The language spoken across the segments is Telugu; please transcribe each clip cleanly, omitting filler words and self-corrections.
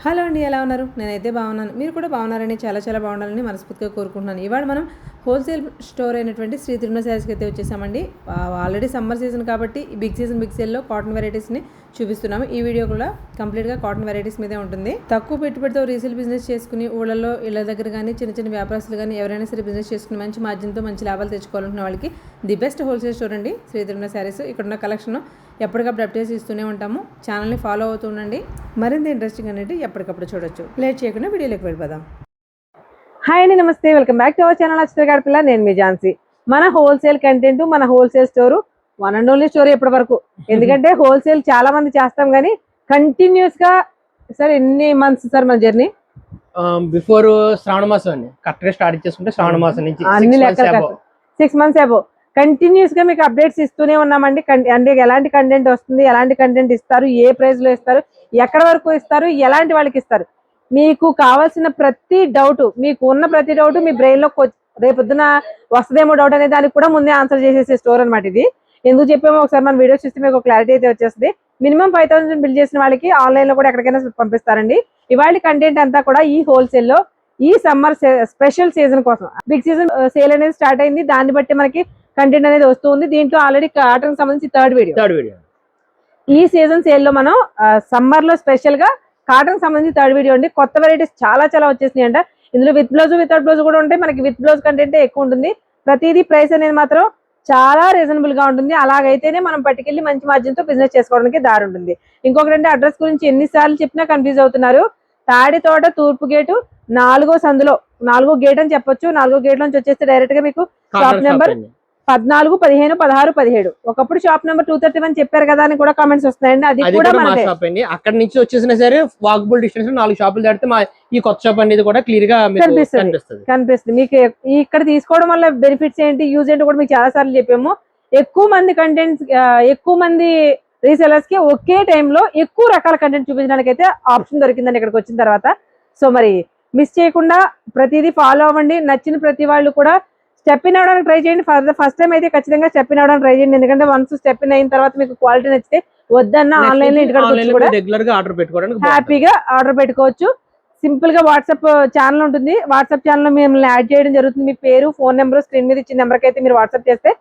హలో అండి, ఎలా ఉన్నారు? నేనైతే బాగున్నాను. మీరు కూడా బాగున్నారని చాలా బాగుండాలని మనస్ఫూర్తిగా కోరుకుంటున్నాను. ఇవాళ మనం హోల్సేల్ స్టోర్ అయినటువంటి శ్రీ తిరుమల శారీస్కి అయితే వచ్చేసామండి. ఆల్రెడీ సమ్మర్ సీజన్ కాబట్టి బిగ్ సేల్లో కాటన్ వెరైటీస్ని చూపిస్తున్నాము. ఈ వీడియో కూడా కంప్లీట్గా కాటన్ వెరైటీస్ మీదే ఉంటుంది. తక్కువ పెట్టుబడితో రీసేల్ బిజినెస్ చేసుకుని ఊళ్ళలో ఇళ్ళ దగ్గర కానీ చిన్న వ్యాపారస్తులు కానీ ఎవరైనా సరే బిజినెస్ చేసుకుని మంచి మార్జిన్తో మంచి లాభాలు తెచ్చుకోవాలనుకున్న వాళ్ళకి ది బెస్ట్ హోల్సేల్ స్టోర్ అండి శ్రీ తిరుమల శారీస్. ఇక్కడ ఉన్న కలెక్షన్ ఎప్పటికప్పుడు అప్డేట్స్ ఇస్తూనే ఉంటాము. ఛానల్ని ఫాలో అవుతూ ఉండండి. మరింత ఇంట్రెస్టింగ్ అనేది ఎప్పటికప్పుడు చూడొచ్చు. లేట్ చేయకుండా వీడియోలోకి వెళ్ళిపోదాం. హాయ్ అండి, నమస్తే, welcome back to our channel Chitrakari Pilla. నేను మీ ఝాన్సీ. మన హోల్సేల్ కంటెంట్, మన wholesale store one and only store ఇప్పటి వరకు. ఎందుకంటే హోల్సేల్ చాలా మంది చేస్తాం కానీ కంటిన్యూస్ గా సార్ ఎన్ని మంత్స్ సార్ మన జర్నీ? బిఫోర్ శ్రావణ మాసం అండి, కరెక్ట్ గా స్టార్ట్ చేసుకుంటే శ్రావణ మాసం నుంచి అన్ని లెక్కలు 6 months అబో కంటిన్యూస్ గా మీకు అప్డేట్స్ ఇస్తూనే ఉన్నామండి. అంటే ఎలాంటి కంటెంట్ వస్తుంది, ఎలాంటి కంటెంట్ ఇస్తారు, ఏ ప్రైస్ లో ఇస్తారు, ఎక్కడ వరకు ఇస్తారు, ఎలాంటి వాళ్ళకి ఇస్తారు, మీకు కావాల్సిన ప్రతి డౌట్, మీకు ఉన్న ప్రతి డౌట్ మీ బ్రెయిన్ లో రేపొద్దున వస్తుందేమో డౌట్ అనే దానికి కూడా ముందే ఆన్సర్ చేసేసే స్టోర్ అనమాట ఇది. ఎందుకు చెప్పామో ఒకసారి మన వీడియోస్ చూస్తే మీకు క్లారిటీ అయితే వచ్చేస్తుంది. మినిమం 5,000 బిల్ చేసిన వాళ్ళకి ఆన్లైన్ లో కూడా ఎక్కడికైనా పంపిస్తారండి. ఇవాళ కంటెంట్ అంతా కూడా ఈ హోల్సేల్ లో ఈ సమ్మర్ స్పెషల్ సీజన్ కోసం బిగ్ సీజన్ సేల్ అనేది స్టార్ట్ అయింది. దాన్ని బట్టి మనకి కంటెంట్ అనేది వస్తూ ఉంది. దీంట్లో ఆల్రెడీ కాటన్ సంబంధించి థర్డ్ వీడియో. ఈ సీజన్ సేల్ లో మనం సమ్మర్ లో స్పెషల్ గా కాటన్ సంబంధించి థర్డ్ వీడియో అండి. కొత్త వెరైటీస్ చాలా వచ్చేసినాయి అంట. ఇందులో విత్ బ్లౌజ్ వితౌట్ బ్లౌజ్ కూడా ఉంటాయి. మనకి విత్ బ్లౌజ్ కంటెంట్ ఎక్కువ ఉంటుంది. ప్రతిదీ ప్రైస్ అనేది మాత్రం చాలా రీజనబుల్ గా ఉంటుంది. అలాగైతేనే మనం పట్టుకెళ్ళి మంచి మార్జిన్ తో బిజినెస్ చేసుకోవడానికి దారి ఉంటుంది. ఇంకొకటి అడ్రస్ గురించి ఎన్నిసార్లు చెప్పినా కన్ఫ్యూజ్ అవుతున్నారు. తాడి తోట తూర్పు గేటు 4వ సందులో 4వ గేట్ అని చెప్పొచ్చు. 4వ గేట్ నుంచి వచ్చేస్తే డైరెక్ట్ గా మీకు షాప్ నెంబర్ 14, 15, 16, 17. ఒకప్పుడు షాప్ నెంబర్ 231 చెప్పారు కదా అని కూడా కామెంట్స్ వస్తున్నాయండి. అది కూడా మన షాప్ అండి. అక్కడ నుంచి వచ్చేసినా సరే వాకబుల్ డిస్టెన్స్ 4 షాపులు దాటితే మా ఈ కొత్త షాప్ అనేది కూడా క్లియర్ గా కనిపిస్తుంది. మీకు ఇక్కడ తీసుకోవడం వల్ల బెనిఫిట్స్ ఏంటి, యూజ్ ఏంటి కూడా మీకు చాలా సార్లు చెప్పాము. ఎక్కువ మంది రీసెలర్స్ కి ఒకే టైంలో ఎక్కువ రకాల కంటెంట్ చూపించడానికి అయితే ఆప్షన్ దొరికిందండి ఇక్కడికి వచ్చిన తర్వాత. సో మరి మిస్ చేయకుండా ప్రతిదీ ఫాలో అవ్వండి. నచ్చిన ప్రతి వాళ్ళు కూడా స్టెప్ ఇన్ అవడానికి ట్రై చేయండి. ఫస్ట్ టైం అయితే ఖచ్చితంగా స్టెప్ ఇన్ అవడానికి ట్రై చేయండి. ఎందుకంటే వన్స్ స్టెప్ ఇన్ అయిన తర్వాత మీకు క్వాలిటీ నచ్చితే వద్దన్న ఆన్లైన్ లో ఇంటికి హ్యాపీగా ఆర్డర్ పెట్టుకోవచ్చు. సింపుల్ గా వాట్సాప్ ఛానల్ ఉంటుంది. వాట్సాప్ ఛానల్ మిమ్మల్ని యాడ్ చేయడం జరుగుతుంది. మీ పేరు, ఫోన్ నెంబర్ స్క్రీన్ మీద ఇచ్చిన నెంబర్కి అయితే మీరు వాట్సాప్ చేస్తే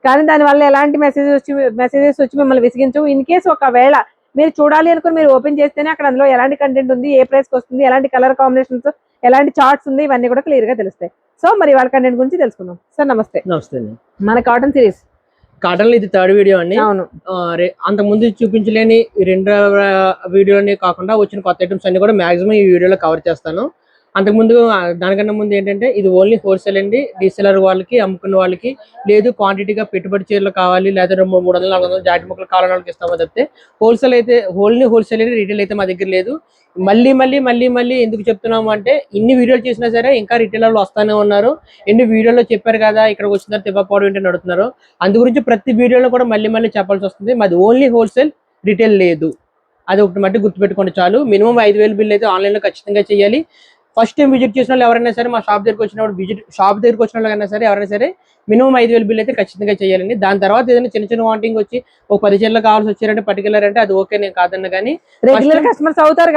కానీ దానివల్ల ఎలాంటి మెసేజెస్ వచ్చి మిమ్మల్ని విసిగించవు. ఇన్ కేసు ఒకవేళ మీరు చూడాలి అనుకుని మీరు ఓపెన్ చేస్తేనే అక్కడ అందులో ఎలాంటి కంటెంట్ ఉంది, ఏ ప్రైస్ కి వస్తుంది, ఎలాంటి కలర్ కాంబినేషన్స్, ఎలాంటి చార్ట్స్ ఉంది, ఇవన్నీ కూడా క్లియర్ గా తెలుస్తాయి. సో మరి వాళ్ళ కంటెంట్ గురించి తెలుసుకుందాం. సార్ నమస్తే. మన కాటన్ సిరీస్ కాటన్ లో ఇది థర్డ్ వీడియో అండి. అవును, అంతకు ముందు చూపించలేని 2వ వీడియోని కాకుండా వచ్చిన కొత్త ఐటమ్స్ అన్ని కూడా మాక్సిమం ఈ వీడియోలో కవర్ చేస్తాను. అంతకుముందు దానికన్నా ముందు ఏంటంటే ఇది ఓన్లీ హోల్సేల్ అండి. రీసెలర్ వాళ్ళకి, అమ్ముకున్న వాళ్ళకి, లేదు క్వాంటిటీగా పెట్టుబడి చీరలు కావాలి, లేదా 300, 400 జాకెట్ ముక్కలు కావాలని వాళ్ళకి ఇస్తామో తప్పితే హోల్సేల్ అయితే హోల్సేల్ అయితే రీటైల్ అయితే మా దగ్గర లేదు. మళ్ళీ ఎందుకు చెప్తున్నాము అంటే ఇన్ని వీడియోలు చేసినా సరే ఇంకా రిటైలర్లు వస్తానే ఉన్నారు. ఎన్ని వీడియోలో చెప్పారు కదా ఇక్కడికి వచ్చిన తర్వాత తిప్పపోవడం ఏంటని అడుగుతున్నారు. అందు గురించి ప్రతి వీడియోలో కూడా మళ్ళీ చెప్పాల్సి వస్తుంది. మాది ఓన్లీ హోల్సేల్, రిటైల్ లేదు. అది ఒకటి మట్టి గుర్తుపెట్టుకోండి చాలు. మినిమం 5,000 బిల్ అయితే ఆన్లైన్ లో ఖచ్చితంగా చేయాలి. ఫస్ట్ టైం విజిట్ చేసిన వాళ్ళు ఎవరైనా సరే మా షాప్ దగ్గరకు వచ్చిన వాళ్ళైనా సరే ఎవరైనా సరే మినిమం 5,000 బిల్ అయితే ఖచ్చితంగా చేయాలండి. దాని తర్వాత ఏదైనా చిన్న వాంటింగ్ వచ్చి ఒక 10 చీరలు కావాల్సి వచ్చారంటే పట్టుకెళ్ళారంటే అది ఓకే, నేను కాదన్న కానీ రెగ్యులర్ కస్టమర్స్ అవుతారు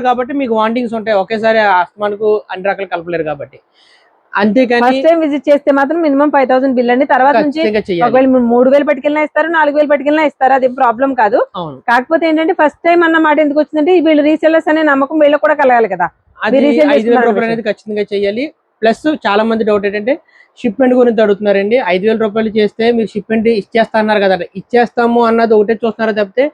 కాబట్టి మీకు వాంటింగ్స్ ఉంటాయి. ఒకేసారి మనకు అన్ని రకాలు కలపలేరు కాబట్టి. అంతేకాని ఫస్ట్ టైం విజిట్ చేస్తే మాత్రం మినిమం 5,000 బిల్ అండి. తర్వాత నుంచి ఒకవేళ 3,000 పట్టుకెళ్ళినా ఇస్తారు, 4,000 పట్టుకెళ్ళినా ఇస్తారు. అది ప్రాబ్లం కాదు. కాకపోతే ఏంటంటే ఫస్ట్ టైం అన్న మాట ఎందుకు వచ్చిందంటే వీళ్ళు రీసెల్లర్స్ అనే నమ్మకం వీళ్ళకి కూడా కలగాలి కదా. అది 5,000 రూపాయలు అనేది ఖచ్చితంగా చేయాలి. ప్లస్ చాలా మంది డౌట్ ఏంటంటే షిప్మెంట్ గురించి అడుగుతున్నారండి. 5,000 రూపాయలు చేస్తే మీరు షిప్మెంట్ ఇచ్చేస్తా అన్నారు కదా, ఇచ్చేస్తాము అన్నది ఒకటే చూస్తున్నారో తప్పితే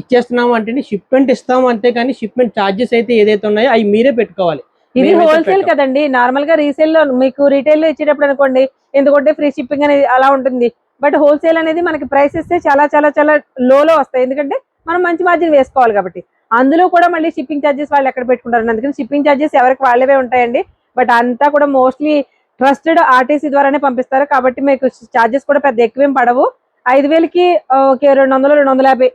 ఇచ్చేస్తున్నాము అంటే షిప్మెంట్ ఇస్తాము అంతే, కానీ షిప్మెంట్ ఛార్జెస్ అయితే ఏదైతే ఉన్నాయో అవి మీరే పెట్టుకోవాలి. ఇది హోల్సేల్ కదండి. నార్మల్ గా రీసేల్ లో మీకు రీటైల్ లో ఇచ్చేటప్పుడు అనుకోండి ఎందుకంటే ఫ్రీ షిప్పింగ్ అనేది అలా ఉంటుంది. బట్ హోల్సేల్ అనేది మనకి ప్రైసెస్ చాలా లోలో వస్తాయి. ఎందుకంటే మనం మంచి మార్జిన్ వేసుకోవాలి కాబట్టి. అందులో కూడా మళ్ళీ షిప్పింగ్ ఛార్జెస్ వాళ్ళు ఎక్కడ పెట్టుకుంటారు. అందుకని షిప్పింగ్ ఛార్జెస్ ఎవరికి వాళ్ళవే ఉంటాయండి. బట్ అంతా కూడా మోస్ట్లీ ట్రస్టెడ్ ఆర్టీసీ ద్వారానే పంపిస్తారు కాబట్టి మీకు ఛార్జెస్ కూడా పెద్ద ఎక్కువేం పడవు. 5,000కి 200, 250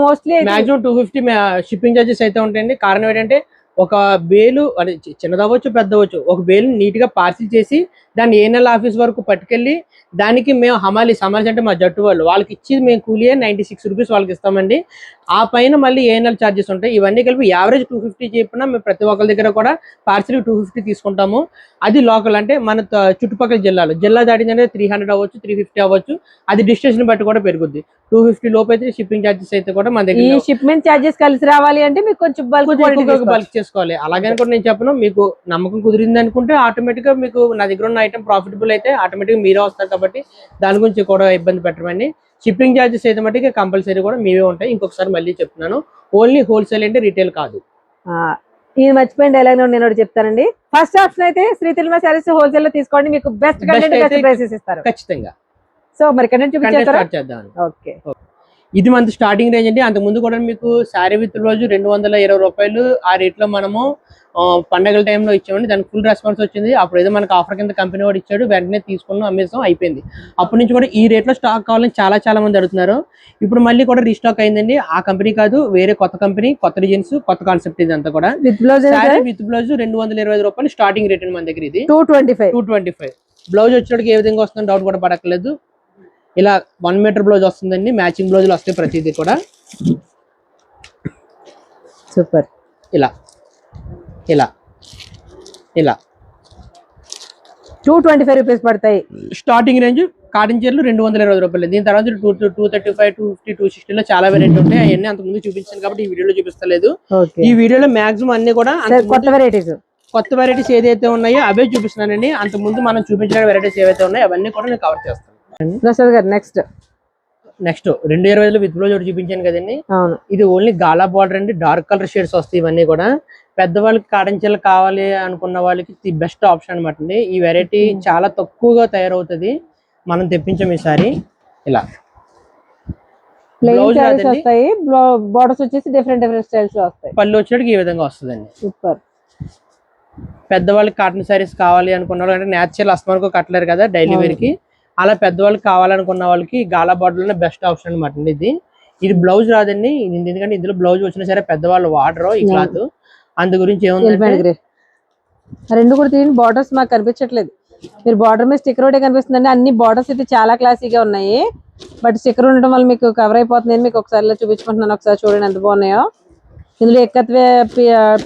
మోస్ట్లీ 250 షిప్పింగ్ ఛార్జెస్ అయితే ఉంటాయండి. కారణం ఏంటంటే ఒక బేలు అంటే చిన్నదవ్వచ్చు పెద్దవచ్చు, ఒక బేలు నీట్ గా పార్సిల్ చేసి దాన్ని ఏఎన్ఎల్ ఆఫీస్ వరకు పట్టుకెళ్ళి దానికి మేము హమాలీస్ అంటే మా జట్టు వాళ్ళకి ఇచ్చి మేము కూలియే 96 రూపీస్ వాళ్ళకి ఇస్తామండి. ఆ పైన మళ్ళీ ఏఎన్ఎల్ ఛార్జెస్ ఉంటాయి. ఇవన్నీ కలిపి యావరేజ్ 250 చెప్పినా మేము ప్రతి ఒక్కరి దగ్గర కూడా పార్సల్ 250 తీసుకుంటాము. అది లోకల్ అంటే మన చుట్టుపక్కల జిల్లా దాటిందంటే 300 అవ్వచ్చు, 350 అవ్వచ్చు. అది డిస్టెన్స్ ని బట్టి కూడా పెరుగుద్ది. 250 లోపు అయితే షిప్పింగ్ ఛార్జెస్ అయితే కూడా మన దగ్గర షిప్మెంట్ ఛార్జెస్ కలిసి రావాలి అంటే మీకు కొంచెం బల్క్ చేసుకోవాలి. అలాగని కూడా నేను చెప్పను, మీకు నమ్మకం కుదిరింది అనుకుంటే ఆటోమేటిక్ గా మీకు నా దగ్గర ఉన్న ఐటమ్ ప్రాఫిటబుల్ అయితే ఆటోమేటిక్ మీరే వస్తారు కాబట్టి దాని గురించి కూడా ఇబ్బంది పెట్టమండి. షిప్పింగ్ ఛార్జెస్ అయితే మటుకు కంపల్సరీ కూడా మీవే ఉంటాయి. ఇంకొకసారి మళ్ళీ చెప్తున్నాను, ఓన్లీ హోల్సేల్ అంటే రీటైల్ కాదు. ఇది మర్చిపోయిన డైలాగ్ నేను ఒకటి చెప్తానండి. ఫస్ట్ ఆప్షన్ అయితే శ్రీ తిరుమల శారీస్ హోల్సేల్ లో తీసుకోండి, మీకు బెస్ట్ కంటెంట్ బెస్ట్ ప్రైసెస్ ఇస్తారు ఖచ్చితంగా. సో మరి కంటెంట్ చూపించేద్దాం. ఓకే, ఇది మన స్టార్టింగ్ రేంజ్ అండి. అంతకు ముందు కూడా మీకు శారీ విత్ బ్లౌజ్ 220 రూపాయలు ఆ రేట్ లో మనము పండగల టైంలో ఇచ్చామండి. దానికి ఫుల్ రెస్పాన్స్ వచ్చింది. అప్పుడు ఏదో మనకు ఆఫర్ కింద కంపెనీ వాడు ఇచ్చాడు, వెంటనే తీసుకున్నాం, అమ్మేసాం, అయిపోయింది. అప్పటి నుంచి కూడా ఈ రేట్ లో స్టాక్ కావాలని చాలా మంది అడుగుతున్నారు. ఇప్పుడు మళ్ళీ కూడా రీస్టాక్ అయిందండి. ఆ కంపెనీ కాదు, వేరే కొత్త కంపెనీ, కొత్త డిజైన్స్, కొత్త కాన్సెప్ట్. ఇది అంతా కూడా విత్ బ్లౌజ్ 225 రూపాయలు స్టార్టింగ్ రేట్ అండి మన దగ్గర. ఇది 225. బ్లౌజ్ వచ్చేటికి ఏ విధంగా వస్తుందని డౌట్ కూడా పడక్కర్లేదు. ఇలా 1 మీటర్ బ్లౌజ్ వస్తుందండి, మ్యాచింగ్ బ్లౌజులు వస్తాయి ప్రతిదీ కూడా. సూపర్. ఇలా ఇలా ఇలా 225 రూపీస్ పడతాయి స్టార్టింగ్ రేంజ్. కాటన్ చీరలు 220 రూపాయలు. దీని తర్వాత 235, 250, 260 లో చాలా వెరైటీ ఉంటాయి. అవన్నీ అంతకు ముందు చూపించాను కాబట్టి ఈ వీడియోలో చూపిస్తలేదు. ఈ వీడియోలో మాక్సిమం అన్ని కూడా కొత్త వెరైటీస్ ఏదైతే ఉన్నాయో అవే చూపిస్తున్నానండి. అంతకు ముందు మనం చూపించిన వెరైటీస్ ఏవైతే ఉన్నాయో అవన్నీ కూడా నేను కవర్ చేస్తాను. ప్రసాద్ గారు నెక్స్ట్ 220 విత్ బ్లౌజ్ ఒకటి చూపించాను కదండి. ఇది ఓన్లీ గాలా బార్డర్ అండి, డార్క్ కలర్ షేడ్స్ వస్తాయి. ఇవన్నీ కూడా పెద్దవాళ్ళకి కాటన్ చీరలు కావాలి అనుకున్న వాళ్ళకి ది బెస్ట్ ఆప్షన్ అనమాట అండి. ఈ వెరైటీ చాలా తక్కువగా తయారవుతుంది, మనం తెప్పించాం ఈసారి. ఇలా బోర్డర్స్ వచ్చేసి డిఫరెంట్ స్టైల్స్ లో వస్తాయి. పళ్ళు వచ్చేటికి ఈ విధంగా వస్తుందండి. సూపర్. పెద్దవాళ్ళకి కాటన్ సారీస్ కావాలి అనుకున్న వాళ్ళు, అంటే నేచురల్ అస్మార్కో కట్టలేరు కదా డైలీ వేర్ కి, అలా పెద్దవాళ్ళకి కావాలనుకున్న వాళ్ళకి గాలా బార్డర్ లోనే బెస్ట్ ఆప్షన్ అనమాట అండి. ఇది బ్లౌజ్ రాదండి, ఎందుకంటే ఇందులో బ్లౌజ్ వచ్చినా సరే పెద్దవాళ్ళు వాడరు ఈ క్లాత్. అందు గురించి ఏముంది, రెండు కూడా తీయండి. బార్డర్స్ మాకు కనిపించట్లేదు, మీరు బార్డర్ మీద స్టిక్కర్ ఒకటే కనిపిస్తుందండి. అన్ని బార్డర్స్ అయితే చాలా క్లాసీగా ఉన్నాయి, బట్ స్టిక్కర్ ఉండడం వల్ల మీకు కవర్ అయిపోతుంది. మీకు ఒకసారి చూపించుకుంటున్నాను, ఒకసారి చూడండి ఎంత బాగున్నాయో. ఇందులో ఎక్కత్వే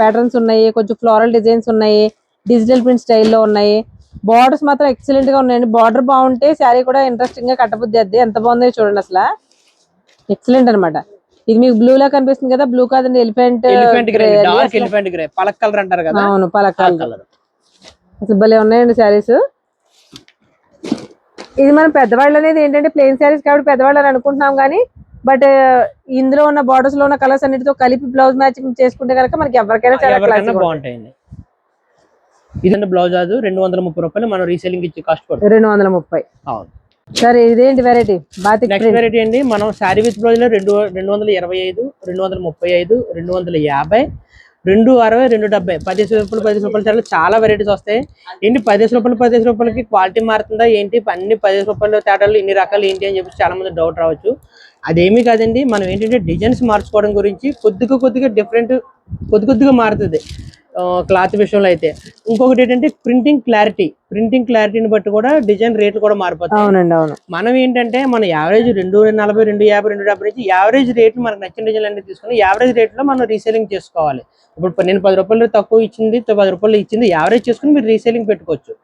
ప్యాటర్న్స్ ఉన్నాయి, కొంచెం ఫ్లోరల్ డిజైన్స్ ఉన్నాయి, డిజిటల్ ప్రింట్ స్టైల్లో ఉన్నాయి. బార్డర్స్ మాత్రం ఎక్సలెంట్ గా ఉన్నాయండి. బార్డర్ బాగుంటే శారీ కూడా ఇంట్రెస్టింగ్ గా కట్టబుద్ది అద్ది. ఎంత బాగుందో చూడండి, అసలు ఎక్సలెంట్ అనమాట. ఇది మీకు బ్లూ లా కనిపిస్తుంది కదా, బ్లూ కాదండి, ఎలిఫెంట్ గ్రే పలక్ కలర్ అంటారు కదా. అవును, పలక్ కలర్. అసలు భలే ఉన్నాయండి శారీస్. ఇది మనం పెద్దవాళ్ళు అనేది ఏంటంటే ప్లెయిన్ శారీస్ కాబట్టి పెద్దవాళ్ళు అని అనుకుంటున్నాం కానీ, బట్ ఇందులో ఉన్న బార్డర్స్ లో ఉన్న కలర్స్ అన్నిటితో కలిపి బ్లౌజ్ మ్యాచింగ్ చేసుకుంటే కనుక మనకి ఎవరికైనా చాలా బాగుంటాయండి. ఇదంటే బ్లౌజ్ అది 230 రూపాయలు, మనం రీసేలింగ్ ఇచ్చే కాస్ట్ 230. అవును సరే, ఇదేంటి వెరైటీ? నెక్స్ట్ వెరైటీ అండి, మనం శారీ విత్ బ్లౌజ్ లో 225, 235, 250, 260, 270, 15 రూపాయలు చాలా వెరైటీస్ వస్తాయి. ఏంటి 15 రూపాయలకి క్వాలిటీ మారుతుందా ఏంటి, అన్ని 15 రూపాయల తేడాలు ఇన్ని రకాలు ఏంటి అని చెప్పి చాలా మంది డౌట్ రావచ్చు. అదేమీ కాదండి, మనం ఏంటంటే డిజైన్స్ మార్చుకోవడం గురించి కొద్దిగా డిఫరెంట్ కొద్దిగా మారుతుంది క్లాత్ విషయంలో అయితే. ఇంకొకటి ఏంటంటే ప్రింటింగ్ క్లారిటీని బట్టి కూడా డిజైన్ రేట్లు కూడా మారిపోతాయి. మనం ఏంటంటే మన యావరేజ్ 240, 250, 270 నుంచి యావరేజ్ రేట్లు మనకు నచ్చిన డిజైన్ అన్ని తీసుకుని యావరేజ్ రేట్ లో మనం రీసేలింగ్ చేసుకోవాలి. ఇప్పుడు నేను 10 రూపాయలు తక్కువ ఇచ్చింది, 10 రూపాయలు ఇచ్చింది, యావరేజ్ చేసుకుని మీరు రీసేలింగ్ పెట్టుకోవచ్చు.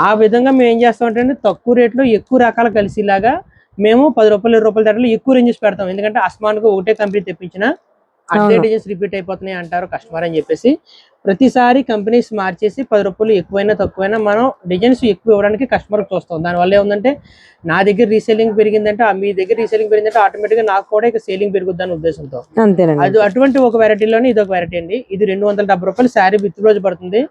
ఆ విధంగా మేము ఏం చేస్తామంటే తక్కువ రేట్లో ఎక్కువ రకాలు కలిసిలాగా మేము 10 రూపాయలు, 20 రూపాయల ధరలు ఎక్కువ రేంజెస్ పెడతాం. ఎందుకంటే అస్మాన్కు ఒకటే కంపెనీ తెప్పించిన అదే డిజైన్స్ రిపీట్ అయిపోతున్నాయి అంటారు కస్టమర్ అని చెప్పేసి ప్రతిసారి కంపెనీస్ మార్చేసి 10 రూపాయలు ఎక్కువైనా తక్కువైనా మనం డిజైన్స్ ఎక్కువ ఇవ్వడానికి కస్టమర్ చూస్తాం. దానివల్ల ఏముందంటే నా దగ్గర రీసేలింగ్ పెరిగిందంటే మీ దగ్గర రీసేలింగ్ పెరిగిందంటే ఆటోమేటిక్ గా నాకు కూడా ఇక సేలింగ్ పెరుగుద్ది అనే ఉద్దేశంతో. అది అటువంటి ఒక వెరైటీలోనే ఇది ఒక వెరైటీ అండి. ఇది 270 రూపాయలు శారీ విత్ బ్లౌజ్ పడుతుంది.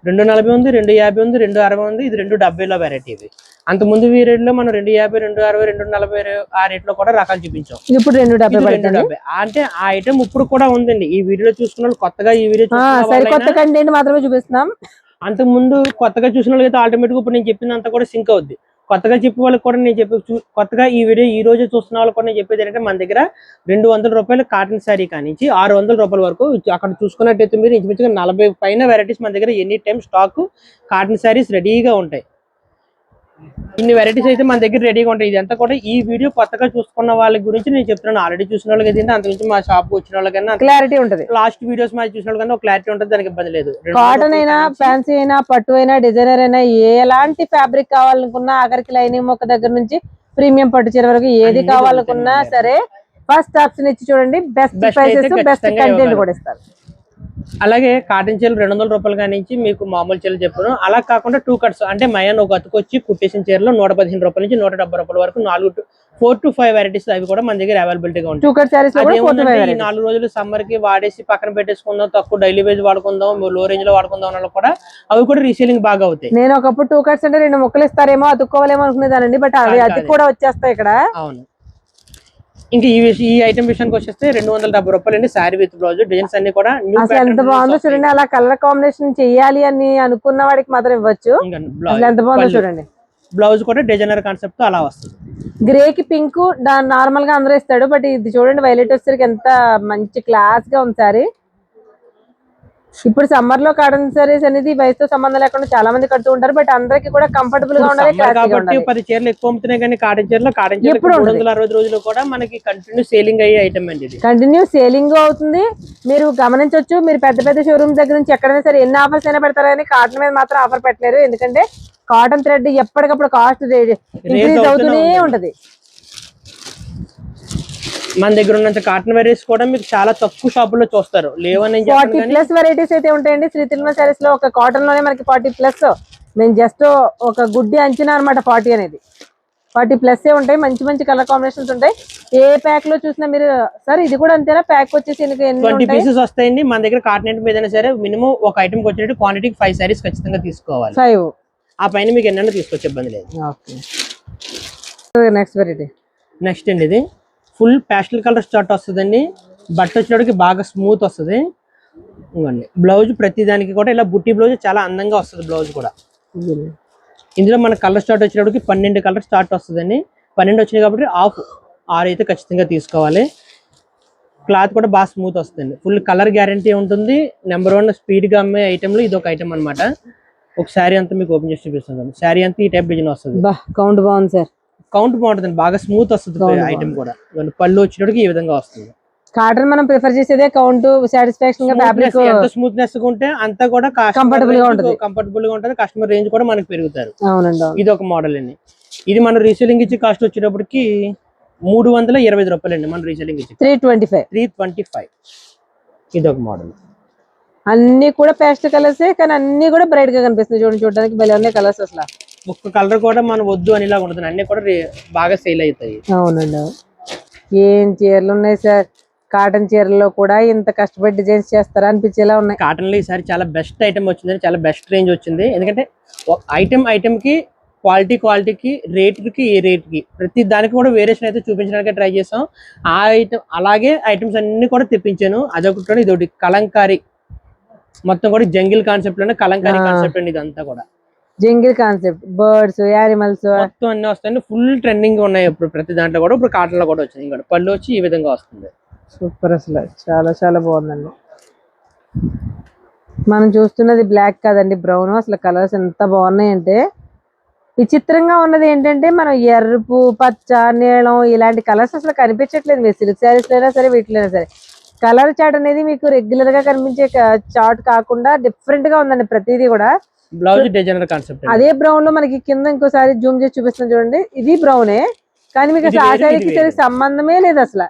240 ఉంది, 250 ఉంది, 260 ఉంది. ఇది 270లో వెరైటీ. ఇది అంత ముందు ఈ రేట్ లో మనం 250, 260, 240 ఆ రేట్ లో కూడా రకాలు చూపించాం. ఇప్పుడు 270 అంటే ఆ ఐటమ్ ఇప్పుడు కూడా ఉందండి. ఈ వీడియో చూసుకున్న కొత్తగా ఈ వీడియో మాత్రమే చూపిస్తున్నాం. అంతకు ముందు కొత్తగా చూసిన వాళ్ళకి ఆటోమేటిక్ ఇప్పుడు నేను చెప్పిందంతా కూడా సింక్ అవుద్ది. కొత్తగా చెప్పే వాళ్ళకి కూడా నేను కొత్తగా ఈ వీడియో ఈ రోజు చూస్తున్న వాళ్ళకి కూడా నేను చెప్పేది ఏంటంటే మన దగ్గర 200 రూపాయలు కాటన్ శారీ కానించి 600 రూపాయల వరకు అక్కడ చూసుకున్నట్టయితే మీరు ఇంచుమించుగా 40 పైన వెరైటీస్ మన దగ్గర any time stock cotton saris రెడీగా ఉంటాయి. ఇన్ని వెరైటీస్ అయితే మన దగ్గర రెడీగా ఉంటాయి. ఇదంతా కూడా ఈ వీడియో కొత్తగా చూసుకున్న వాళ్ళ గురించి నేను చెప్తున్నాను. ఆల్రెడీ చూసిన వాళ్ళకి ఏంటంటే అంత నుంచి మా షాప్ వచ్చిన వాళ్ళకన్నా క్లారిటీ ఉంటుంది. లాస్ట్ వీడియోస్ మా చూసిన వాళ్ళకన్నా ఒక క్లారిటీ ఉంటుంది, దానికి ఇబ్బంది లేదు. కాటన్ అయినా, ఫ్యాన్సీ అయినా, పట్టు అయినా, డిజైనర్ అయినా, ఎలాంటి ఫ్యాబ్రిక్ కావాలనుకున్నా, ఆఖరికి లైనింగ్ మొక్క దగ్గర నుంచి ప్రీమియం పట్టు చీర వరకు ఏది కావాలనుకున్నా సరే ఫస్ట్ ఆప్షన్ ఇచ్చి చూడండి. బెస్ట్ ప్రైసెస్, బెస్ట్ కంటెంట్ కూడా ఇస్తారు. అలాగే కాటన్ చీరలు 200 రూపాయల కానించి మీకు మామూలు చీరలు చెప్పాను. అలా కాకుండా 2 కట్స్ అంటే మయాన్ ఒక అతుకొచ్చి కుట్టేసిన చీరలో 115 రూపాయల నుంచి 170 రూపాయల వరకు 4 to 5 వెరైటీస్ అవి కూడా మన దగ్గర అవైలబిలిటీగా ఉంటాయి. 2 కట్ సారీస్ లో కూడా 4 to 5 ఈ 4 రోజులు సమ్మర్ కి వాడేసి పక్కన పెట్టేసుకుందాం, తక్కువ డైలీ వేజ్ వాడుకుందాం, లో రేంజ్ లో వాడుకుందాం అన్న కూడా అవి కూడా రీసేలింగ్ బాగా అవుతాయి. నేను ఒకప్పుడు 2 కట్స్ అంటే 2 ముక్కలు ఇస్తారేమో, అతుక్కోవాలేమో అనుకునేదానండి. బట్ అవి అతి కూడా వచ్చేస్తాయి ఇక్కడ. అవును. ఇంకా ఈ ఐటమ్ విషయానికి వచ్చేస్తే 270 రూపాయలు అండి. శారీ విత్ బ్లౌజ్ డిజైన్స్ అన్ని కూడా అసలు ఎంత బాగుందో చూడండి. అలా కలర్ కాంబినేషన్ చెయ్యాలి అని అనుకున్న వాడికి మాత్రం ఇవ్వచ్చు. ఎంత బాగుందో చూడండి. బ్లౌజ్ కూడా డిజైనర్ కాన్సెప్ట్ తో అలా వస్తుంది. గ్రే కి పింక్ నార్మల్ గా అందరూ ఇస్తాడు. బట్ ఇది చూడండి వైలెట్ వచ్చేసరికి ఎంత మంచి క్లాస్ గా ఉంది సారీ. ఇప్పుడు సమ్మర్ లో కాటన్ సారీస్ అనేది వయసుతో సంబంధం లేకుండా చాలా మంది కడుతూ ఉంటారు. బట్ అందరికి కూడా కంఫర్టబుల్ గా ఉండాలి. కాబట్టి 10 చీరలు ఎక్కువ అమ్ముతున్నాయి కానీ కాటన్ చీరలు 360 రోజులు కూడా మనకి కంటిన్యూ సేలింగ్ అయ్యే ఐటమ్ అండి. ఇది కంటిన్యూ సేలింగ్ అవుతుంది. మీరు గమనించవచ్చు. మీరు పెద్ద పెద్ద షోరూమ్ దగ్గర నుంచి ఎక్కడైనా సరే ఎన్ని ఆఫర్స్ అయినా పెడతారు కానీ కాటన్ మీద మాత్రం ఆఫర్ పెట్టలేరు. ఎందుకంటే కాటన్ థ్రెడ్ ఎప్పటికప్పుడు కాస్ట్ ఇంక్రీజ్ అవుతూనే ఉంటది. మన దగ్గర ఉన్నంత కాటన్ వెరైటీస్ కూడా మీకు చాలా తక్కువ షాపుల్లో చూస్తారు. లేవని 40+ వెరైటీస్ అయితే ఉంటాయండి శ్రీ తిరుమల సారీస్ లో. ఒక కాటన్ లోనే మనకి 40+. నేను జస్ట్ ఒక గుడ్డి అంచనా అనమాట. 40 అనేది 40+ ఉంటాయి. మంచి మంచి కలర్ కాంబినేషన్స్ ఉంటాయి. ఏ ప్యాక్ లో చూసినా మీరు సార్ ఇది కూడా అంతేనా? ప్యాక్ వచ్చేసి 20 పీసెస్ వస్తాయండి. మన దగ్గర కాటన్ ఐటమ్ ఏదైనా సరే మినిమం ఒక ఐటమ్ వచ్చేటట్టు క్వాంటిటీకి 5 సారీస్ ఖచ్చితంగా తీసుకోవాలి. 5 ఆ పైన మీకు ఎన్నైనా తీసుకొచ్చే ఇబ్బంది లేదు. నెక్స్ట్ వెరైటీ నెక్స్ట్ అండి ఇది ఫుల్ ప్యాస్టల్ కలర్ స్టార్ట్ వస్తుందండి. బట్ట వచ్చేటికి బాగా స్మూత్ వస్తుంది. ఇవ్వండి బ్లౌజ్ ప్రతి దానికి కూడా ఇలా బుట్టి బ్లౌజ్ చాలా అందంగా వస్తుంది. బ్లౌజ్ కూడా ఇందులో మన కలర్ స్టార్ట్ వచ్చేటప్పటికి 12 కలర్ స్టార్ట్ వస్తుందండి. 12 వచ్చినాయి కాబట్టి 6 అయితే ఖచ్చితంగా తీసుకోవాలి. క్లాత్ కూడా బాగా స్మూత్ వస్తుంది. ఫుల్ కలర్ గ్యారంటీ ఉంటుంది. నెంబర్ 1 స్పీడ్ గా అమ్మే ఐటెంలో ఇది ఒక ఐటమ్ అనమాట. ఒక శారీ అంతా మీకు ఓపెన్ చేసి చూపిస్తుంది. శారీ అంతా ఈ టైప్ డిజైన్ వస్తుంది. కౌంట్ బాగుంది సార్. కౌంట్ బాగుంటుంది. బాగా స్మూత్ వస్తుంది ఐటమ్ కూడా. పళ్ళు వచ్చేటప్పటికి ఈ విధంగా వస్తుంది. కాటన్ మనం ప్రిఫర్ చేసేదే కౌంట్ సాటిస్ఫాక్షన్ గా ఫ్యాబ్రిక్ ఎంత స్మూత్నెస్ గా ఉంటే అంత కూడా కంఫర్టబుల్ గా ఉంటుంది. కస్టమర్ రేంజ్ కూడా మనకి పెరుగుతారు. అవునండి. ఇది ఒక మోడల్ అండి. ఇది మనం రీసేలింగ్ ఇచ్చి కాస్ట్ వచ్చేటప్పటికి 325 రూపాయలు అండి. మనం రీసేలింగ్ ఇచ్చి 325. ఇది ఒక మోడల్. అన్ని కూడా పేస్టల్ కలర్స్ కానీ అన్ని కూడా బ్రైట్ గా కనిపిస్తుంది. చూడడానికి భలే ఉన్నాయి కలర్స్. అసలు ఒక్క కలర్ కూడా మనం వద్దు అనేలా ఉంటుంది. అన్ని కూడా బాగా సేల్ అవుతాయి. అవునండి. ఏం చీరలు ఉన్నాయి సార్. కాటన్ చీరల్లో కూడా ఇంత కష్టపడి డిజైన్స్ చేస్తారా అనిపించేలా ఉన్నాయి. కాటన్ లో ఈసారి చాలా బెస్ట్ ఐటమ్ వచ్చింది. చాలా బెస్ట్ రేంజ్ వచ్చింది. ఎందుకంటే ఐటమ్ కి క్వాలిటీకి రేట్కి ప్రతి దానికి కూడా వేరియేషన్ అయితే చూపించడానికి ట్రై చేసాం. ఆ ఐటమ్ అలాగే ఐటమ్స్ అన్ని కూడా తెప్పించాను. అదొకటి ఇదొకటి కలంకారీ మొత్తం కూడా జంగిల్ కాన్సెప్ట్ లోనే కలంకారీ కాన్సెప్ట్ అండి. ఇదంతా కూడా జంగిల్ కాన్సెప్ట్, బర్డ్స్, యానిమల్స్ మొత్తం అన్ని వస్తాయి. ఫుల్ ట్రెండింగ్ ఉన్నాయి ఇప్పుడు ప్రతి దాంట్లో కూడా. ఇప్పుడు కాటన్ లో కూడా వచ్చింది. ఇంకా పళ్ళు వచ్చి ఈ విధంగా వస్తుంది. సూపర్. అసలు చాలా చాలా బాగుందండి. మనం చూస్తున్నది బ్లాక్ కాదండి, బ్రౌన్. అసలు కలర్స్ ఎంత బాగున్నాయంటే విచిత్రంగా ఉన్నది ఏంటంటే మనం ఎరుపు, పచ్చ, నీలం ఇలాంటి కలర్స్ అసలు కనిపించట్లేదు. మీరు సిల్క్ శారీస్ అయినా సరే వీటిలైనా సరే కలర్ చార్ట్ అనేది మీకు రెగ్యులర్ గా కనిపించే చార్ట్ కాకుండా డిఫరెంట్ గా ఉందండి ప్రతిదీ కూడా. Blouse designer concept. అదే బ్రౌన్ లో మనకి కింద ఇంకోసారి జూమ్ చేసి చూపిస్తాను చూడండి. ఇది బ్రౌనే కానీ మీకు అసలు ఆ శారీకి సరే సంబంధమే లేదు అసలు.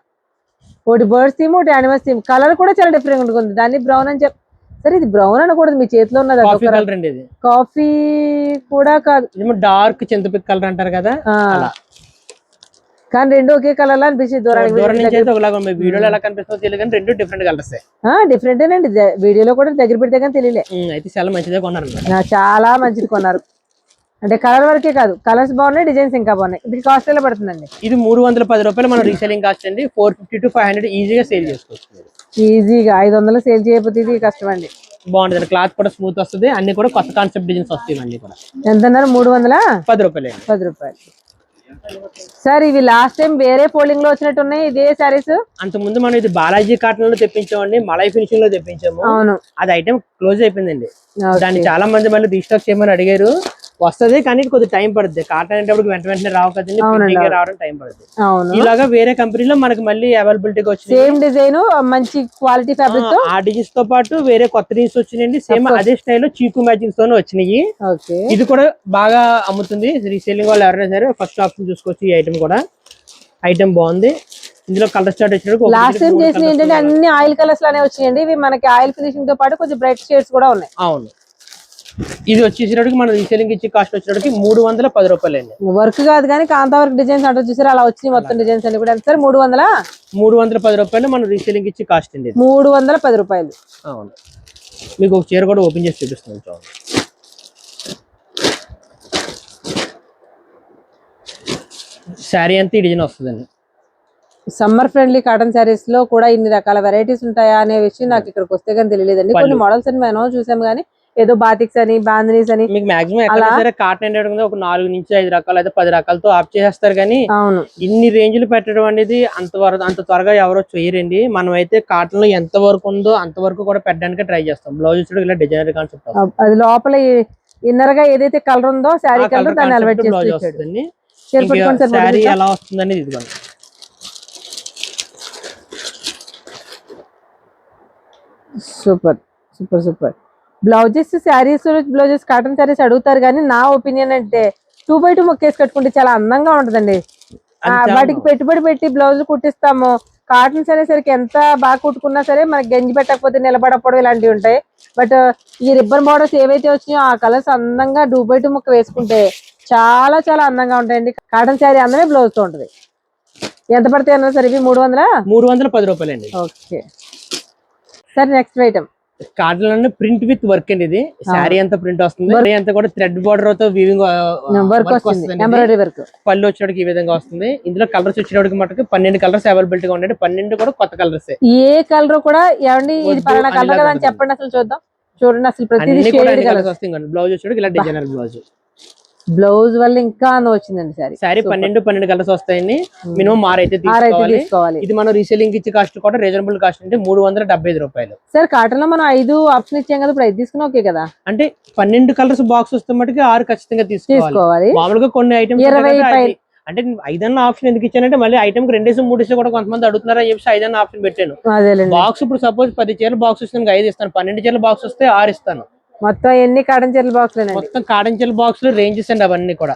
ఒకటి బర్డ్స్ థీమ్, ఒకటి యానిమల్స్ థీమ్. కలర్ కూడా చాలా డిఫరెంట్ ఉంటుంది. దాన్ని బ్రౌన్ అని సరే ఇది బ్రౌన్ అనకూడదు. మీ చేతిలో ఉన్నది కాఫీ కూడా కాదు, డార్క్ చింతపిక్ కలర్ అంటారు కదా. కానీ రెండు ఒకే కలర్ లా అనిపిస్తుంది. వీడియోలో ఎలా కనిపిస్తుందో తెలియదు కానీ రెండు డిఫరెంట్ కలర్స్. డిఫరెంటేనండి. వీడియోలో కూడా దగ్గర పెడితే కానీ తెలియలే. అయితే చాలా మంచిదే కొన్నారు. చాలా మంచిది కొన్నారు. అంటే కలర్ వరకే కాదు, కలర్స్ బాగున్నాయి, డిజైన్స్ ఇంకా బాగున్నాయి. ఇది కాస్ట్ ఎలా పడుతుందండి? ఇది 310 రూపాయలు మన రీసేలింగ్ కాస్ట్ అండి. 450 to 500 ఈజీగా సేల్ చేసుకోవచ్చు. ఈజీగా 500 సేల్ చేయకపోతే ఇది కష్టం అండి. బాగుంటుంది. క్లాత్ కూడా స్మూత్ వస్తుంది. అన్ని కూడా కొత్త కాన్సెప్ట్ డిజైన్స్ వస్తాయి. అన్ని కూడా ఎంత అన్నారు? 310 రూపాయలు. 10 రూపాయలు. సార్ ఇవి లాస్ట్ టైం వేరే ఫోల్డింగ్ లో వచ్చినట్టు ఉన్నాయి ఇదే సారీస్. అంత ముందు మనం ఇది బాలాజీ కాటన్ లో తెప్పించామండి. మలై ఫినిషింగ్ లో తెప్పించాము. అవును. అది ఐటమ్ క్లోజ్ అయిపోయిందండి. దాన్ని చాలా మంది మళ్ళీ రీస్టాక్ చేయమని అడిగారు. వస్తది కానీ కొద్దిగా టైం పడుతుంది. కాటన్ అంటే వెంట వెంటనే రావు కదండి, printing రావడం టైం పడుతుంది. అవును, ఇలాగా వేరే కంపెనీలో మనకి మళ్ళీ అవైలబిలిటీ వచ్చింది. సేమ్ డిజైన్ మంచి క్వాలిటీ ఫ్యాబ్రిక్ తో ఆ డిజైన్స్ తో పాటు వేరే కొత్త డిజైన్స్ వచ్చినాయండి. సేమ్ అదే స్టైల్లో చీకు మ్యాచింగ్స్ తోనే వచ్చినాయి. ఓకే, ఇది కూడా బాగా అమ్ముతుంది. రీసేలింగ్ వాళ్ళు ఎవరైనా సరే ఫస్ట్ ఆప్షన్ చూసుకోవచ్చు. ఈ ఐటమ్ కూడా ఐటమ్ బాగుంది. ఇందులో కలర్ స్టార్ట్ వచ్చినప్పుడు లాస్ట్ టైం చేసిన ఏంటంటే అన్ని ఆయిల్ కలర్స్ లానే వచ్చినాయండి. ఇవి మనకి ఆయిల్ ఫినిషింగ్ తో పాటు కొంచెం బ్రైట్ షేడ్స్ కూడా ఉన్నాయి. అవును, ఇది వచ్చేసరికి మన రీసేలింగ్ ఇచ్చే కాస్ట్ వచ్చేటప్పటికి 310 రూపాయలు అండి. వర్క్ కాదు కానీ కాంతా వర్క్ డిజైన్స్ అంటే చూసారు అలా వచ్చినాయి. మొత్తం డిజైన్స్ అన్ని కూడా ఎంత సార్? 310 రూపాయలు మన రీసేలింగ్ ఇచ్చే కాస్ట్ అండి. 310 రూపాయలు. అవును, మీకు ఒక చీర కూడా ఓపెన్ చేసి చూపిస్తాను చూడండి. శారీ అంతా ఈ డిజైన్ వస్తుందండి. సమ్మర్ ఫ్రెండ్లీ కాటన్ శారీస్ లో కూడా ఇన్ని రకాల వెరైటీస్ ఉంటాయా అనే విషయం నాకు ఇక్కడికి వస్తే కానీ తెలియలేదండి. కొన్ని మోడల్స్ అని మనం చూసాం కానీ ఏదో బాతిక్స్ అని బాందినీస్ అని మీకు మాక్సిమం ఎక్కడ సరే కాటన్ అంటే ఒక 4 నుంచి 5 రకాలు అయితే 10 రకాలతో ఆఫ్ చేసేస్తారు. కానీ అవును, ఇన్ని రేంజ్లు పెట్టడం అనేది అంత త్వరగా ఎవరో చేయరండి. మనం అయితే కాటన్ లో ఎంత వరకు ఉందో అంతవరకు కూడా పెట్టడానికి ట్రై చేస్తాం. బ్లౌజ్ ఇలా డిజైనర్ కాన్సెప్ట్ అది లోపల ఇన్నర్ గా ఏదైతే కలర్ ఉందో శారీ కలర్ దాన్ని ఎలివేట్ బ్లౌజ్ వస్తుంది. శారీ ఎలా వస్తుందని ఇదిగోండి. Super super super. Blouses saris blouses cotton saris అడుగుతారు కానీ నా ఒపీనియన్ అంటే 2x2 మొక్కేసి కట్టుకుంటే చాలా అందంగా ఉంటదండి. వాటికి పెట్టుబడి పెట్టి బ్లౌజ్ కుట్టిస్తాము. కాటన్స్ అనేసరికి ఎంత బాగా కుట్టుకున్నా సరే మనకి గంజి పెట్టకపోతే నిలబడకపోవడం ఇలాంటివి ఉంటాయి. బట్ ఈ రిబ్బన్ బార్డర్స్ ఏవైతే వచ్చినాయో ఆ కలర్స్ అందంగా 2x2 మొక్క వేసుకుంటే చాలా చాలా అందంగా ఉంటాయండి. కాటన్ శారీ అందమే బ్లౌజ్ తో ఉంటది. ఎంత పడతాయి అన్నారు సార్ ఇవి? 310 రూపాయలు అండి. Okay sir, next item cotton print with work అండి. ఇది శారీ అంతా ప్రింట్ వస్తుంది. శారీ అంతా కూడా థ్రెడ్ బార్డర్ తో వీవింగ్ వర్క్ వస్తుంది. ఎంబ్రాయిడరీ వర్క్ పళ్ళు వచ్చేటికి ఈ విధంగా వస్తుంది. ఇందులో కలర్స్ వచ్చేటికి మటుకు 12 కలర్స్ అవైలబిలిటీ గా ఉన్నాయి. 12 కూడా కొత్త కలర్స్. ఏ కలర్ కూడా ఏమండి ఇది పలానా కలర్ కదా అని చెప్పండి అసలు చూద్దాం. చూడండి అసలు ప్రతిదీ షేడెడ్ కలర్స్ వస్తాయి. బ్లౌజ్ వచ్చేటికి ఇలా డిజైనర్ బ్లౌజ్. బ్లౌజ్ వల్ల ఇంకా వచ్చిందండి సారీ. సారీ 12 కలర్స్ వస్తాయండి. మినిమం 6 అయితే తీసుకోవాలి. ఇది మనం రీసేలింగ్ ఇచ్చే కాస్ట్ కూడా రీజనబుల్ కాస్ట్ అంటే 375 రూపాయలు. సార్ కాటన్ లో మనం 5 ఆప్షన్ ఇచ్చాం కదా, ఇప్పుడు 5 తీసుకున్నా ఓకే కదా? అంటే 12 కలర్స్ బాక్స్ వస్తే మటుకు 6 ఖచ్చితంగా తీసుకోవాలి. మామూలుగా కొన్ని ఐటమ్స్ 20 అంటే 5 అన్న ఆప్షన్ ఎందుకు ఇచ్చానంటే మళ్ళీ ఐటమ్ కి 2 3 కూడా కొంతమంది అడుగుతున్నారని చెప్పి 5 అన్న ఆప్షన్ పెట్టాను. బాక్స్ ఇప్పుడు సపోజ్ 10 చీరల బాక్స్ వస్తే 5 ఇస్తాను, 12 చీరల బాక్స్ వస్తే 6 ఇస్తాను. మొత్తం ఎన్ని కాటన్ చీరల బాక్స్? మొత్తం కాటన్ చీరల బాక్స్ రేంజెస్ అండి అవన్నీ కూడా.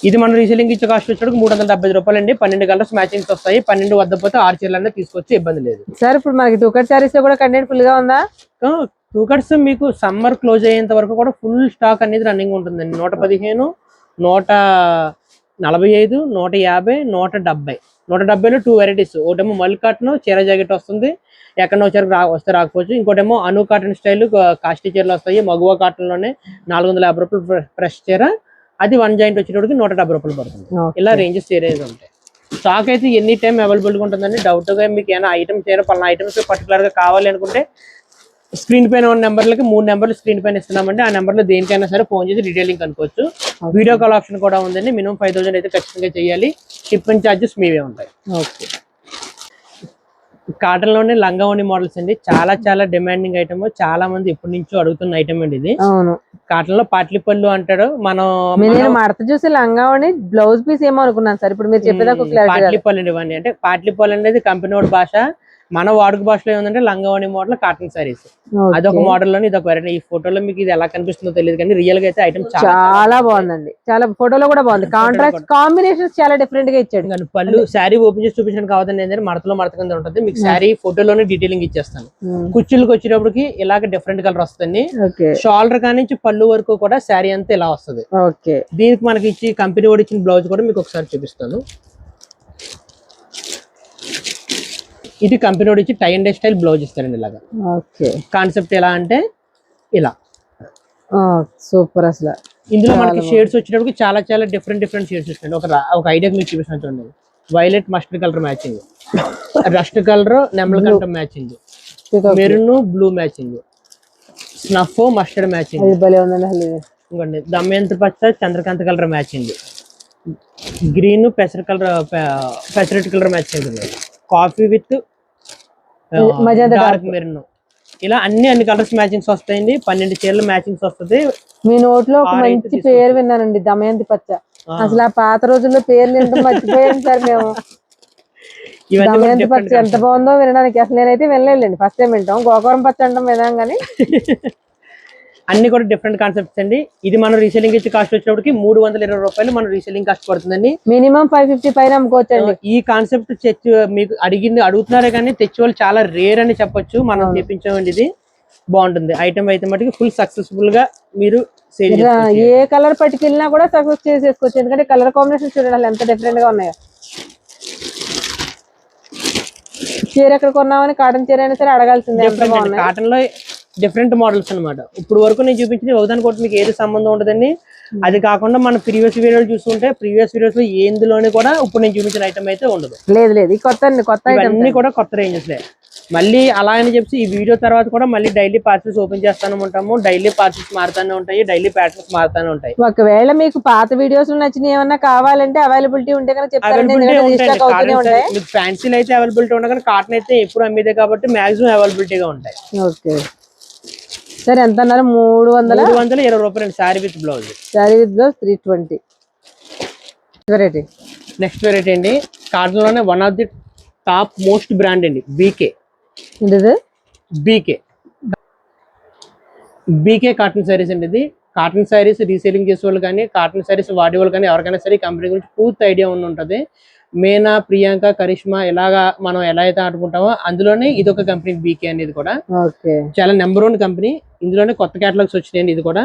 ఇది మన రీసేలింగ్ ఇచ్చే కాస్ట్ వచ్చేటప్పుడు 370 రూపాయలు అండి. 12 కలర్స్ మ్యాచింగ్స్ వస్తాయి. 12 వద్దపోతే 6 చీరలన్నా తీసుకొచ్చి ఇబ్బంది లేదు. సార్ ఇప్పుడు మనకి 2 కట్ సారీస్ లో కూడా కంటెంట్ ఫుల్ గా ఉందా? 2 కట్స్ మీకు సమ్మర్ క్లోజ్ అయ్యేంత వరకు కూడా ఫుల్ స్టాక్ అనేది రన్నింగ్ ఉంటుందండి. 115, 145, 150, 170. 170లో 2 వెరైటీస్. ఒకటేమో మల్ కాటన్ చీర జాకెట్ వస్తుంది, ఎక్కడో చీర వస్తే రాకపోవచ్చు. ఇంకోటేమో అను కాటన్ స్టైల్ కాస్ట్లీ చీరలు వస్తాయి. మగువా కాటన్ లోనే 450 రూపాయలు ఫ్రెష్ చీర, అది 1 జాయింట్ వచ్చేటప్పటికి 170 రూపాయలు పడుతుంది. ఇలా రేంజెస్ చీరేది ఉంటాయి. స్టాక్ అయితే ఎనీ టైం అవైలబుల్ గా ఉంటుందండి. డౌట్ గా మీకు ఏమైనా ఐటమ్ చీర పలానా ఐటమ్స్ పర్టికులర్ గా కావాలి అనుకుంటే స్క్రీన్ పైన ఉన్న నెంబర్లకి 3 నెంబర్లు స్క్రీన్ పైన ఇస్తున్నామండి. ఆ నెంబర్ లో దేనికైనా సరే ఫోన్ చేసి డీటెయిలింగ్ కనుకోవచ్చు. వీడియో కాల్ ఆప్షన్ కూడా ఉందండి. మినిమం 5000 అయితే ఖచ్చితంగా చేయాలి. షిప్పింగ్ ఛార్జెస్ మీవే ఉంటాయి. కాటన్ లోనే లంగావోణి మోడల్స్ అండి. చాలా చాలా డిమాండింగ్ ఐటమ్. చాలా మంది ఎప్పటి నుంచో అడుగుతున్న ఐటమ్ అండి ఇది. కాటన్ లో పాట్లి పళ్ళు అంటాడు. మనం మడత చూసి లంగావోణి బ్లౌజ్ పీస్ ఏమో అనుకున్నాను సార్. ఇప్పుడు మీరు చెప్పేదాకా పాట్లి పళ్ళు ఇవన్నీ అంటే పాట్లి పళ్ళు అనేది కంపెనీ వాడి భాష. మన వాడుక భాషలో ఏముందంటే లంగావోణి మోడల్ కాటన్ సారీస్. అదొక మోడల్ లోని ఇదొక వెరైటీ. ఈ ఫోటోలో మీకు ఇది ఎలా కనిపిస్తుందో తెలియదు కానీ రియల్ గా అయితే ఐటమ్ చాలా బాగుందండి. చాలా ఫోటోలో కూడా బాగుంది. కాంట్రాస్ట్ కాంబినేషన్ చాలా డిఫరెంట్ గా ఇచ్చాడు. కానీ పళ్ళు శారీ ఓపెన్ చేసి చూపించడానికి కావద్దని ఏంటంటే మడతలో మడత కింద ఉంటుంది. మీకు శారీ ఫోటోలోనే డీటెయిలింగ్ ఇచ్చేస్తాను. కుర్చీలకు వచ్చేటప్పటికి ఇలాగ డిఫరెంట్ కలర్ వస్తుంది. షోల్డర్ కానించి పళ్ళు వరకు కూడా శారీ అంతా ఇలా వస్తుంది. దీనికి మనకి ఇచ్చి కంపెనీ వాడు ఇచ్చిన బ్లౌజ్ కూడా మీకు ఒకసారి చూపిస్తాను. ఇది కంపెనీ వాడు ఇచ్చి tie and dye style blouse ఇస్తారండి. ఇలాగా కాన్సెప్ట్ ఎలా అంటే ఇలా సూపర్. అసలు ఇందులో మనకి షేడ్స్ వచ్చేటప్పుడు చాలా చాలా డిఫరెంట్ షేడ్స్ వస్తాయండి. ఒక ఐడియా మీకు చూపిస్తాను చూడండి. Violet mustard colour matching, rust colour నెమల కంఠం matching, maroon blue matching, snuff mustard matching, ఇంకోండి దమయంతి పచ్చ చంద్రకాంత్ కలర్ మ్యాచింగ్, గ్రీన్ పెసరెట్ colour matching, coffee with dark maroon, ఇలా అన్ని కలర్స్ మ్యాచింగ్స్ వస్తాయండి. 12 చీరలు మ్యాచింగ్స్ వస్తుంది. మీ నోట్లో ఒక మంచి పేరు విన్నానండి, దమయంతి పచ్చ. అసలు ఆ పాత రోజుల్లో పేర్లు ఏంటో మర్చిపోయాం సార్ మేము. దమయంతి పచ్చ ఎంత బాగుందో వినడానికి. అసలు నేనైతే వినలేదండి, ఫస్ట్ టైం వింటాం. గోకవరం పచ్చ అంటాం వినాం కానీ అన్ని కూడా డిఫరెంట్ కాన్సెప్ట్స్ అండి. ఇది మనం రీసెల్లింగ్ ఇచ్చే కాస్ట్ వచ్చేటప్పటికి 320 రూపాయలు మన రీసెల్లింగ్ కాస్ట్ పడుతుందండి. మినిమం 550 పైన అమ్ముకోవచ్చండి. ఈ కాన్సెప్ట్ మీకు అడుగుతున్నారే కానీ తెచ్చే వాళ్ళు చాలా రేర్ అని చెప్పొచ్చు. మనం తెప్పించామండి. ఇది బాగుంటుంది ఐటమ్ అయితే మటుకు ఫుల్ సక్సెస్ఫుల్ గా మీరు ఏ కలర్ పట్టుకెళ్ళినా కూడా సక్సెస్ చేసేసుకోవచ్చు. ఎందుకంటే కలర్ కాంబినేషన్ చూడాలి ఎంత డిఫరెంట్ గా ఉన్నాయో. చీర ఎక్కడ కొన్నామని కాటన్ చీర అయినా సరే అడగాల్సిందే. కాటన్ లో డిఫరెంట్ మోడల్స్ అన్నమాట. ఇప్పుడు వరకు నేను చూపించిన ఒకదానికోటి మీకు ఏది సంబంధం ఉండదండి. అది కాకుండా మన ప్రీవియస్ వీడియోలు చూసుకుంటే ప్రీవియస్ వీడియోస్ లో ఎందులోనే కూడా ఇప్పుడు నేను చూపించిన ఐటమ్ అయితే ఉండదు. లేదు కొత్త అన్ని కూడా కొత్త రేంజెస్ లే. మళ్ళీ అలా అని చెప్పి ఈ వీడియో తర్వాత కూడా మళ్ళీ డైలీ పార్సల్స్ ఓపెన్ చేస్తానే ఉంటాము. డైలీ పార్సల్స్ మారుతానే ఉంటాయి, డైలీ ప్యాటర్న్స్ మారుతానే ఉంటాయి. ఒకవేళ మీకు పాత వీడియోస్ లో నచ్చిన ఏమన్నా కావాలంటే అవైలబిలిటీ ఉంటే మీకు ఫ్యాన్సీలు అయితే అవైలబిలిటీ ఉంటాయి, కానీ కాటన్ అయితే ఎప్పుడు అమ్మేదే కాబట్టి మాక్సిమం అవైలబిలిటీగా ఉంటాయి. ఓకే సరే, ఎంత అన్నారు? 320 రూపాయలు sari with blouse. 320. Variety. Next variety అండి, కాటన్ లోనే one of the top most brand అండి, బీకే కాటన్ సారీస్ అండి. ఇది కాటన్ సారీస్ రీసేలింగ్ చేసే వాళ్ళు కానీ కాటన్ సారీస్ వాడే వాళ్ళు కానీ ఎవరికైనా సరే కంపెనీ గురించి పూర్తి ఐడియా ఉంటుంది. మేనా, ప్రియాంక, కరిష్మా ఇలాగా మనం ఎలా అయితే ఆడుకుంటామో అందులోనే ఇదొక కంపెనీ బీకే అనేది కూడా చాలా నెంబర్ 1 కంపెనీ. ఇందులోనే కొత్త కేటలాగ్స్ వచ్చినాయండి. ఇది కూడా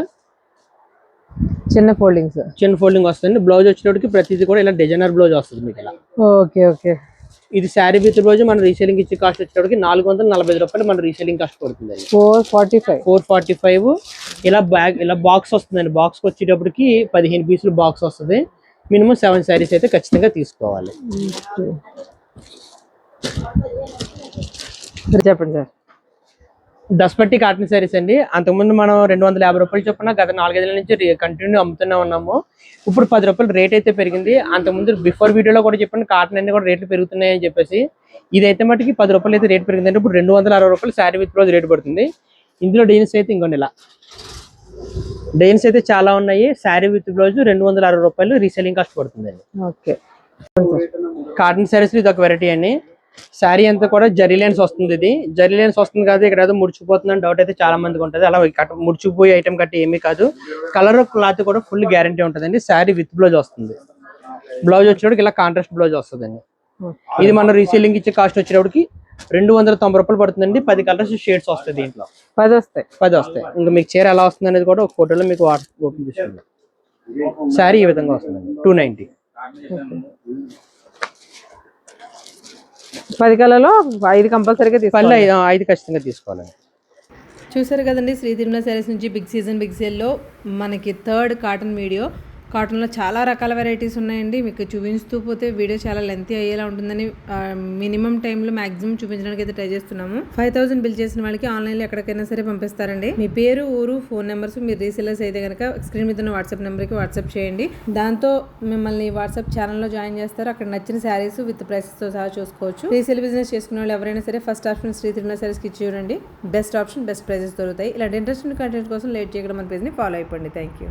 చిన్న ఫోల్డింగ్ వస్తుంది. బ్లౌజ్ వచ్చేటప్పటికి ప్రతిదీ కూడా ఇలా డిజైనర్ బ్లౌజ్ వస్తుంది మీకు ఇలా. ఓకే ఇది శారీ విత్ బ్లౌజ్ మన రీసేలింగ్ ఇచ్చే కాస్ట్ వచ్చేటప్పటికి 445 రూపాయలు మన రీసేలింగ్ కాస్ట్ పడుతుంది. 445. ఇలా బాక్స్ వస్తుందండి. బాక్స్ వచ్చేటప్పటికి 15 పీసులు బాక్స్ వస్తుంది. మినిమం 7 శారీస్ అయితే ఖచ్చితంగా తీసుకోవాలి. చెప్పండి సార్. దస్పట్టి కాటన్ శారీస్ అండి. అంతకుముందు మనం 250 రూపాయలు చొప్పున గత 4-5 నెలల నుంచి కంటిన్యూ అమ్ముతూనే ఉన్నాము. ఇప్పుడు 10 రూపాయలు రేట్ అయితే పెరిగింది. అంతకుముందు బిఫోర్ వీడియోలో కూడా చెప్పండి కాటన్ అన్ని కూడా రేట్లు పెరుగుతున్నాయి అని చెప్పేసి. ఇదైతే మటుకి 10 రూపాయలు అయితే రేట్ పెరిగింది. ఇప్పుడు 260 రూపాయలు శారీ విత్ బ్లౌజ్ రేట్ పడుతుంది. ఇందులో డిజైన్స్ అయితే ఇంకొన్ని ఇలా డిజైన్స్ అయితే చాలా ఉన్నాయి. శారీ విత్ బ్లౌజ్ 260 రూపాయలు రీసెలింగ్ కాస్ట్ పడుతుందండి. ఓకే, కాటన్ శారీస్ ఇది ఒక వెరైటీ అండి. శారీ అంతా కూడా జరీ లైన్స్ వస్తుంది. ఇది జరీ లైన్స్ వస్తుంది కాదు, ఇక్కడ ఏదో ముడిచిపోతుందని డౌట్ అయితే చాలా మందికి ఉంటుంది. అలా ముడిచిపోయే ఐటమ్ కట్టి ఏమీ కాదు. కలర్ క్లాత్ కూడా ఫుల్ గ్యారంటీ ఉంటుందండి. శారీ విత్ బ్లౌజ్ వస్తుంది. బ్లౌజ్ వచ్చేటప్పటికి ఇలా కాంట్రాస్ట్ బ్లౌజ్ వస్తుందండి. ఇది మన రీసేలింగ్ ఇచ్చే కాస్ట్ వచ్చేటప్పటికి 290 రూపాయలు పడుతుందండి. 10 కలర్స్ షేడ్స్ వస్తాయి. దీంట్లో 10 వస్తాయి. ఇంకా మీకు చీర ఎలా వస్తుంది అనేది కూడా ఒక ఫోటోలో మీకు వాట్సాప్ ఓపెన్ చేస్తుంది. శారీ ఈ విధంగా వస్తుందండి. 290. 10 కలర్లో 5 కంపల్సరీగా తీసుకోవాలి. 5 ఖచ్చితంగా తీసుకోవాలి. చూసారు కదండి, శ్రీ తిరుమల శారీస్ నుంచి బిగ్ సేల్లో మనకి 3rd కాటన్ వీడియో. కాటన్లో చాలా రకాల వెరైటీస్ ఉన్నాయండి. మీకు చూపిస్తూ పోతే వీడియో చాలా లెంతీ అయ్యేలా ఉంటుందని మినిమం టైంలో మాక్సిమం చూపించడానికి అయితే ట్రై చేస్తున్నాము. 5000 బిల్ చేసిన వాళ్ళకి ఆన్లైన్లో ఎక్కడికైనా సరే పంపిస్తారండి. మీ పేరు, ఊరు, ఫోన్ నెంబర్స్, మీరు రీసెలర్స్ అయితే కనుక స్క్రీన్ మీద ఉన్న వాట్సాప్ నెంబర్కి వాట్సాప్ చేయండి. దాంతో మిమ్మల్ని వాట్సాప్ ఛానల్లో జాయిన్ చేస్తారు. అక్కడ నచ్చిన శారీస్ విత్ ప్రైసెస్తో సహా చూసుకోవచ్చు. రీసేల్ బిజినెస్ చేసుకునే వాళ్ళు ఎవరైనా సరే ఫస్ట్ ఆప్షన్ శ్రీ తిరుమల శారీస్కి ఇచ్చి చూడండి. బెస్ట్ ఆప్షన్, బెస్ట్ ప్రైసెస్ దొరుకుతాయి. ఇలాంటి ఇంట్రెస్టింగ్ కంటెంట్ కోసం లేట్ చేయడం మన పేజ్ని ఫాలో అయిపోండి. Thank you.